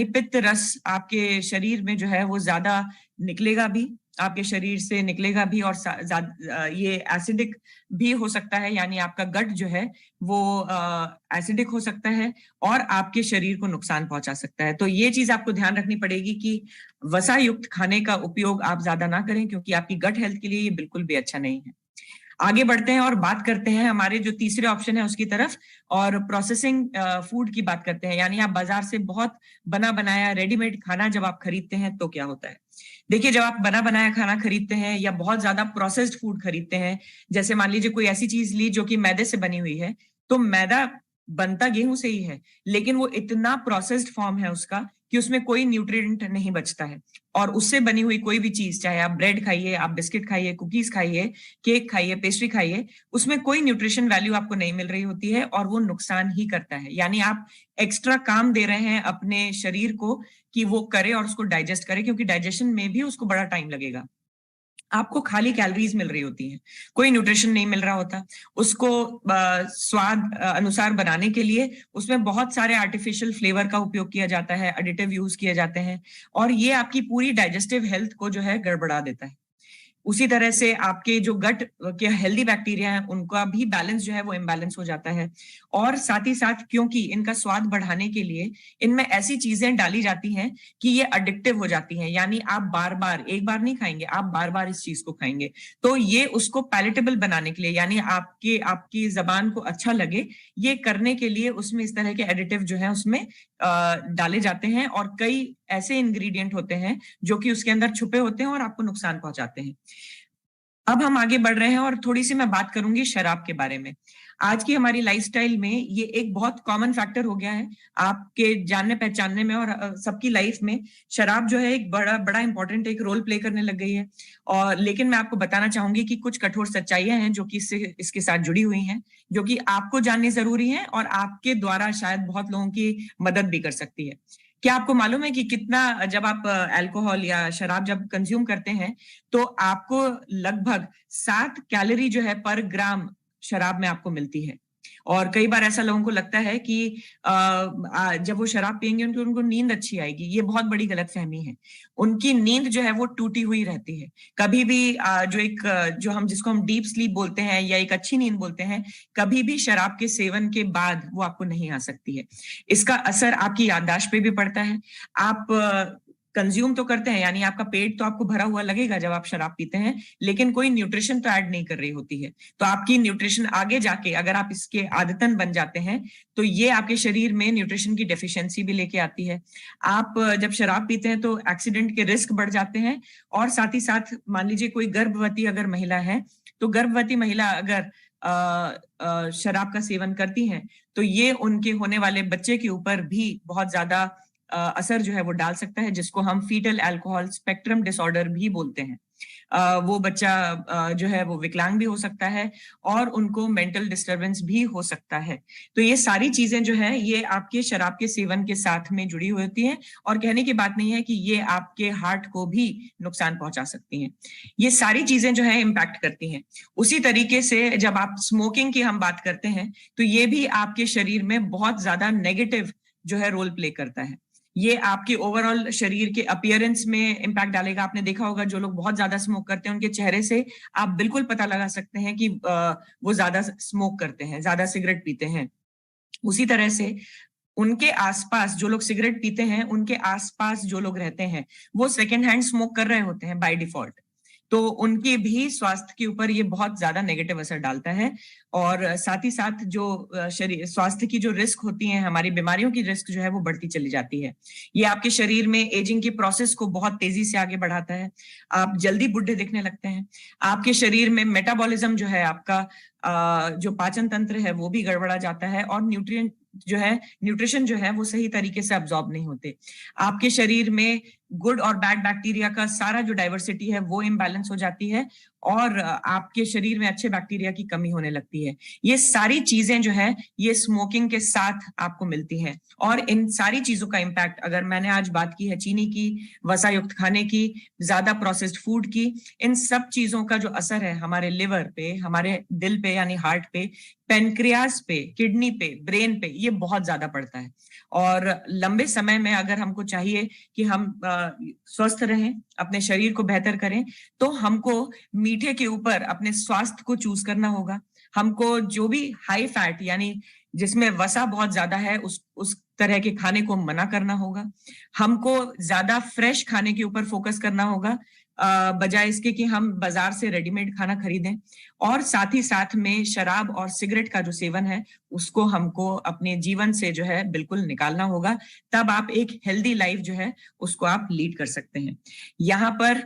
पित्त रस आपके शरीर में जो है वो ज्यादा निकलेगा भी, आपके शरीर से निकलेगा भी, और ये एसिडिक भी हो सकता है, यानी आपका गट जो है वो एसिडिक हो सकता है और आपके शरीर को नुकसान पहुंचा सकता है। तो ये चीज आपको ध्यान रखनी पड़ेगी कि वसा युक्त खाने का उपयोग आप ज्यादा ना करें, क्योंकि आपकी गट हेल्थ के लिए ये बिल्कुल भी अच्छा नहीं है। आगे बढ़ते हैं और बात करते हैं हमारे जो तीसरे ऑप्शन है उसकी तरफ, और प्रोसेसिंग फूड की बात करते हैं। यानी आप बाजार से बहुत बना बनाया रेडीमेड खाना जब आप खरीदते हैं तो क्या होता है। देखिए, जब आप बना बनाया खाना खरीदते हैं या बहुत ज्यादा प्रोसेस्ड फूड खरीदते हैं, जैसे मान लीजिए कोई ऐसी चीज ली जो कि मैदे से बनी हुई है, तो मैदा बनता गेहूं से ही है, लेकिन वो इतना प्रोसेस्ड फॉर्म है उसका कि उसमें कोई न्यूट्रिएंट नहीं बचता है, और उससे बनी हुई कोई भी चीज, चाहे आप ब्रेड खाइए, आप बिस्किट खाइए, कुकीज खाइए, केक खाइए, पेस्ट्री खाइए, उसमें कोई न्यूट्रिशन वैल्यू आपको नहीं मिल रही होती है और वो नुकसान ही करता है। यानी आप एक्स्ट्रा काम दे रहे हैं अपने शरीर को कि वो करे और उसको डाइजेस्ट करे, क्योंकि डाइजेशन में भी उसको बड़ा टाइम लगेगा। आपको खाली कैलोरीज मिल रही होती हैं, कोई न्यूट्रिशन नहीं मिल रहा होता। उसको स्वाद अनुसार बनाने के लिए उसमें बहुत सारे आर्टिफिशियल फ्लेवर का उपयोग किया जाता है, एडिटिव यूज किए जाते हैं, और ये आपकी पूरी डाइजेस्टिव हेल्थ को जो है गड़बड़ा देता है। उसी तरह से आपके जो गट के हेल्दी बैक्टीरिया हैं उनका भी बैलेंस जो है वो इम्बैलेंस हो जाता है। और साथ ही साथ क्योंकि इनका स्वाद बढ़ाने के लिए इनमें ऐसी चीजें डाली जाती हैं कि ये एडिक्टिव हो जाती हैं, यानी आप बार बार, एक बार नहीं खाएंगे, आप बार बार इस चीज को खाएंगे। तो ये उसको पैलेटेबल बनाने के लिए, यानी आपकी जबान को अच्छा लगे, ये करने के लिए उसमें इस तरह के एडिटिव जो है उसमें डाले जाते हैं, और कई ऐसे इंग्रेडिएंट होते हैं जो कि उसके अंदर छुपे होते हैं और आपको नुकसान पहुंचाते हैं। अब हम आगे बढ़ रहे हैं और थोड़ी सी मैं बात करूंगी शराब के बारे में। आज की हमारी लाइफस्टाइल में ये एक बहुत कॉमन फैक्टर हो गया है आपके जानने पहचानने में, और सबकी लाइफ में शराब जो है एक बड़ा इंपॉर्टेंट एक रोल प्ले करने लग गई है। और लेकिन मैं आपको बताना चाहूंगी कि कुछ कठोर सच्चाइयां हैं जो कि इसके साथ जुड़ी हुई हैं, जो कि आपको जाननी जरूरी है और आपके द्वारा शायद बहुत लोगों की मदद भी कर सकती है। क्या आपको मालूम है कि कितना, जब आप अल्कोहल या शराब जब कंज्यूम करते हैं तो आपको लगभग 7 कैलोरी जो है पर ग्राम शराब में आपको मिलती है। और कई बार ऐसा लोगों को लगता है कि जब वो शराब पियेंगे तो उनको नींद अच्छी आएगी। ये बहुत बड़ी गलतफहमी है। उनकी नींद जो है वो टूटी हुई रहती है। कभी भी जिसको हम डीप स्लीप बोलते हैं या एक अच्छी नींद बोलते हैं, कभी भी शराब के सेवन के बाद वो आपको नहीं आ सकती है। इसका असर आपकी याददाश्त पे भी पड़ता है। आप कंज्यूम तो करते हैं, यानी आपका पेट तो आपको भरा हुआ लगेगा जब आप शराब पीते हैं, लेकिन कोई न्यूट्रिशन तो ऐड नहीं कर रही होती है। तो आपकी न्यूट्रिशन आगे जाके, अगर आप इसके आदतन बन जाते हैं, तो ये आपके शरीर में न्यूट्रिशन की डेफिशिएंसी भी लेके आती है। आप जब शराब पीते हैं तो एक्सीडेंट के रिस्क बढ़ जाते हैं। और साथ ही साथ मान लीजिए कोई गर्भवती अगर महिला है, तो गर्भवती महिला अगर शराब का सेवन करती हैं तो ये उनके होने वाले बच्चे के ऊपर भी बहुत ज्यादा असर जो है वो डाल सकता है, जिसको हम फीटल अल्कोहल स्पेक्ट्रम डिसऑर्डर भी बोलते हैं। वो बच्चा जो है वो विकलांग भी हो सकता है और उनको मेंटल डिस्टरबेंस भी हो सकता है। तो ये सारी चीजें जो है ये आपके शराब के सेवन के साथ में जुड़ी हुई होती हैं, और कहने की बात नहीं है कि ये आपके हार्ट को भी नुकसान पहुंचा सकती हैं। ये सारी चीजें जो है इम्पैक्ट करती हैं। उसी तरीके से जब आप स्मोकिंग की हम बात करते हैं तो ये भी आपके शरीर में बहुत ज्यादा नेगेटिव जो है रोल प्ले करता है। ये आपके ओवरऑल शरीर के अपीयरेंस में इम्पैक्ट डालेगा। आपने देखा होगा जो लोग बहुत ज्यादा स्मोक करते हैं उनके चेहरे से आप बिल्कुल पता लगा सकते हैं कि वो ज्यादा स्मोक करते हैं, ज्यादा सिगरेट पीते हैं। उसी तरह से उनके आसपास जो लोग सिगरेट पीते हैं, उनके आसपास जो लोग रहते हैं वो सेकेंड हैंड स्मोक कर रहे होते हैं बाय डिफॉल्ट, तो उनके भी स्वास्थ्य के ऊपर ये बहुत ज्यादा नेगेटिव असर डालता है। और साथ ही साथ जो शरीर स्वास्थ्य की जो रिस्क होती है, हमारी बीमारियों की रिस्क जो है वो बढ़ती चली जाती है। ये आपके शरीर में एजिंग की प्रोसेस को बहुत तेजी से आगे बढ़ाता है। आप जल्दी बुढ़े दिखने लगते हैं। आपके शरीर में मेटाबॉलिज्म जो है, आपका जो पाचन तंत्र है वो भी गड़बड़ा जाता है, और न्यूट्रिशन जो है वो सही तरीके से अब्सॉर्ब नहीं होते। आपके शरीर में गुड और बैड बैक्टीरिया का सारा जो डाइवर्सिटी है वो इम्बैलेंस हो जाती है, और आपके शरीर में अच्छे बैक्टीरिया की कमी होने लगती है। ये सारी चीजें जो है ये स्मोकिंग के साथ आपको मिलती हैं। और इन सारी चीजों का इम्पैक्ट, अगर मैंने आज बात की है चीनी की, वसा युक्त खाने की, ज्यादा प्रोसेस्ड फूड की, इन सब चीजों का जो असर है हमारे लिवर पे, हमारे दिल पे यानी हार्ट पे, पेनक्रियाज पे, किडनी पे, ब्रेन पे, ये बहुत ज्यादा पड़ता है। और लंबे समय में अगर हमको चाहिए कि हम स्वस्थ रहें, अपने शरीर को बेहतर करें, तो हमको मीठे के ऊपर अपने स्वास्थ्य को चूज करना होगा। हमको जो भी हाई फैट यानी जिसमें वसा बहुत ज्यादा है उस तरह के खाने को मना करना होगा। हमको ज्यादा फ्रेश खाने के ऊपर फोकस करना होगा, बजाय इसके कि हम बाजार से रेडीमेड खाना खरीदें। और साथ ही साथ में शराब और सिगरेट का जो सेवन है उसको हमको अपने जीवन से जो है बिल्कुल निकालना होगा। तब आप एक हेल्दी लाइफ जो है उसको आप लीड कर सकते हैं। यहाँ पर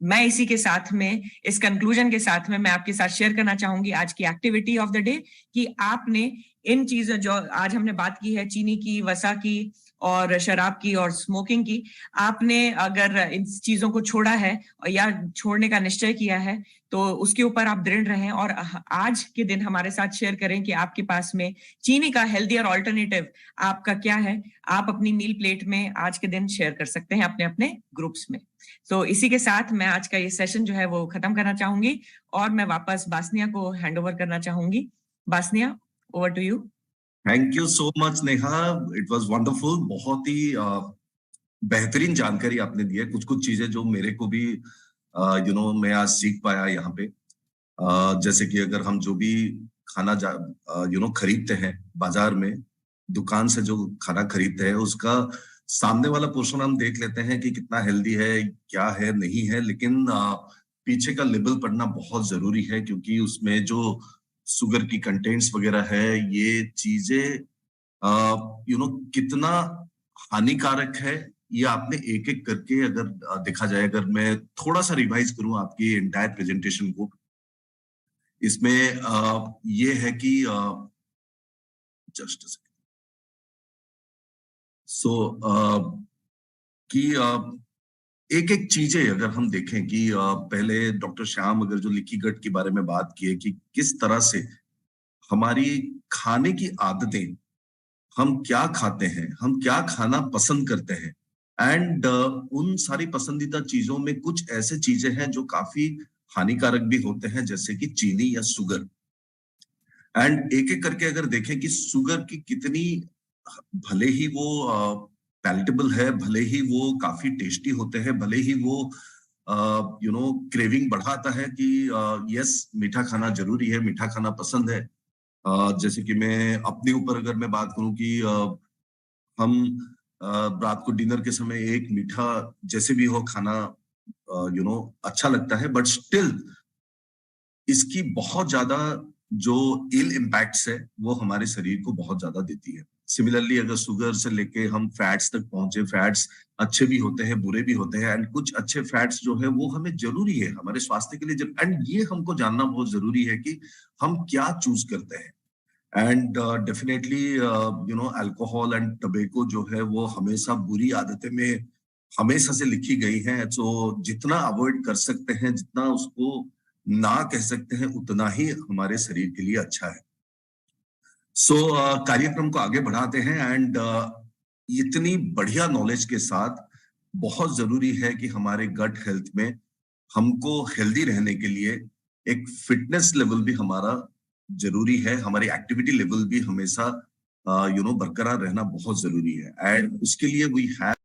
मैं इसी के साथ में, इस कंक्लूजन के साथ में मैं आपके साथ शेयर करना चाहूंगी आज की एक्टिविटी ऑफ द डे, कि आपने इन चीजों जो आज हमने बात की है, चीनी की, वसा की और शराब की और स्मोकिंग की, आपने अगर इन चीजों को छोड़ा है या छोड़ने का निश्चय किया है तो उसके ऊपर आप दृढ़ रहें और आज के दिन हमारे साथ शेयर करें कि आपके पास में चीनी का हेल्दियर ऑल्टरनेटिव आपका क्या है। आप अपनी मील प्लेट में आज के दिन शेयर कर सकते हैं अपने अपने ग्रुप्स में। तो इसी के साथ मैं आज का ये सेशन जो है वो खत्म करना चाहूंगी और मैं वापस बासनिया को हैंड ओवर करना चाहूंगी। Basaniya, over to you. Thank you so much Neha, it was wonderful. बहुत ही बेहतरीन जानकारी आपने दी है। कुछ कुछ चीजें जो मेरे को भी मैं आज सीख पाया यहाँ पे। जैसे कि अगर हम जो भी खाना खरीदते हैं बाजार में, दुकान से जो खाना खरीदते हैं उसका सामने वाला पोर्शन हम देख लेते हैं कि कितना हेल्दी है, क्या है, नहीं है, लेकिन पीछे का लेबल पढ़ना बहुत जरूरी है क्योंकि उसमें जो शुगर की कंटेंट्स वगैरह है, ये चीजें कितना हानिकारक है, ये आपने एक एक करके अगर देखा जाए, अगर मैं थोड़ा सा रिवाइज करूं आपकी एंटायर प्रेजेंटेशन को, इसमें ये है कि जस्ट सो कि एक एक चीजें अगर हम देखें कि पहले डॉक्टर श्याम अगर जो लीकी गट के बारे में बात की है कि किस तरह से हमारी खाने की आदतें, हम क्या खाते हैं, हम क्या खाना पसंद करते हैं, एंड उन सारी पसंदीदा चीजों में कुछ ऐसे चीजें हैं जो काफी हानिकारक भी होते हैं, जैसे कि चीनी या शुगर। एंड एक एक करके अगर देखें कि शुगर की कितनी, भले ही वो पैलेटेबल है, भले ही वो काफी टेस्टी होते हैं, भले ही वो क्रेविंग बढ़ाता है कि यस मीठा खाना जरूरी है, मीठा खाना पसंद है। जैसे कि मैं अपने ऊपर अगर मैं बात करूं कि हम रात को डिनर के समय एक मीठा जैसे भी हो खाना अच्छा लगता है, बट स्टिल इसकी बहुत ज्यादा जो इल इम्पैक्ट्स है वो हमारे शरीर को बहुत ज्यादा देती है। सिमिलरली अगर शुगर से लेके हम फैट्स तक पहुंचे, फैट्स अच्छे भी होते हैं, बुरे भी होते हैं, एंड कुछ अच्छे फैट्स जो है वो हमें जरूरी है हमारे स्वास्थ्य के लिए, एंड ये हमको जानना बहुत जरूरी है कि हम क्या चूज करते हैं। And definitely alcohol and tobacco जो है वो हमेशा बुरी आदतें में हमेशा से लिखी गई है। तो जितना अवॉइड कर सकते हैं, जितना उसको ना कह सकते हैं, उतना ही हमारे शरीर के लिए अच्छा है। सो कार्यक्रम को आगे बढ़ाते हैं, एंड इतनी बढ़िया नॉलेज के साथ बहुत जरूरी है कि हमारे गट हेल्थ में हमको हेल्दी रहने के लिए एक फिटनेस लेवल भी हमारा जरूरी है, हमारी एक्टिविटी लेवल भी हमेशा बरकरार रहना बहुत जरूरी है। एंड उसके लिए वी हैव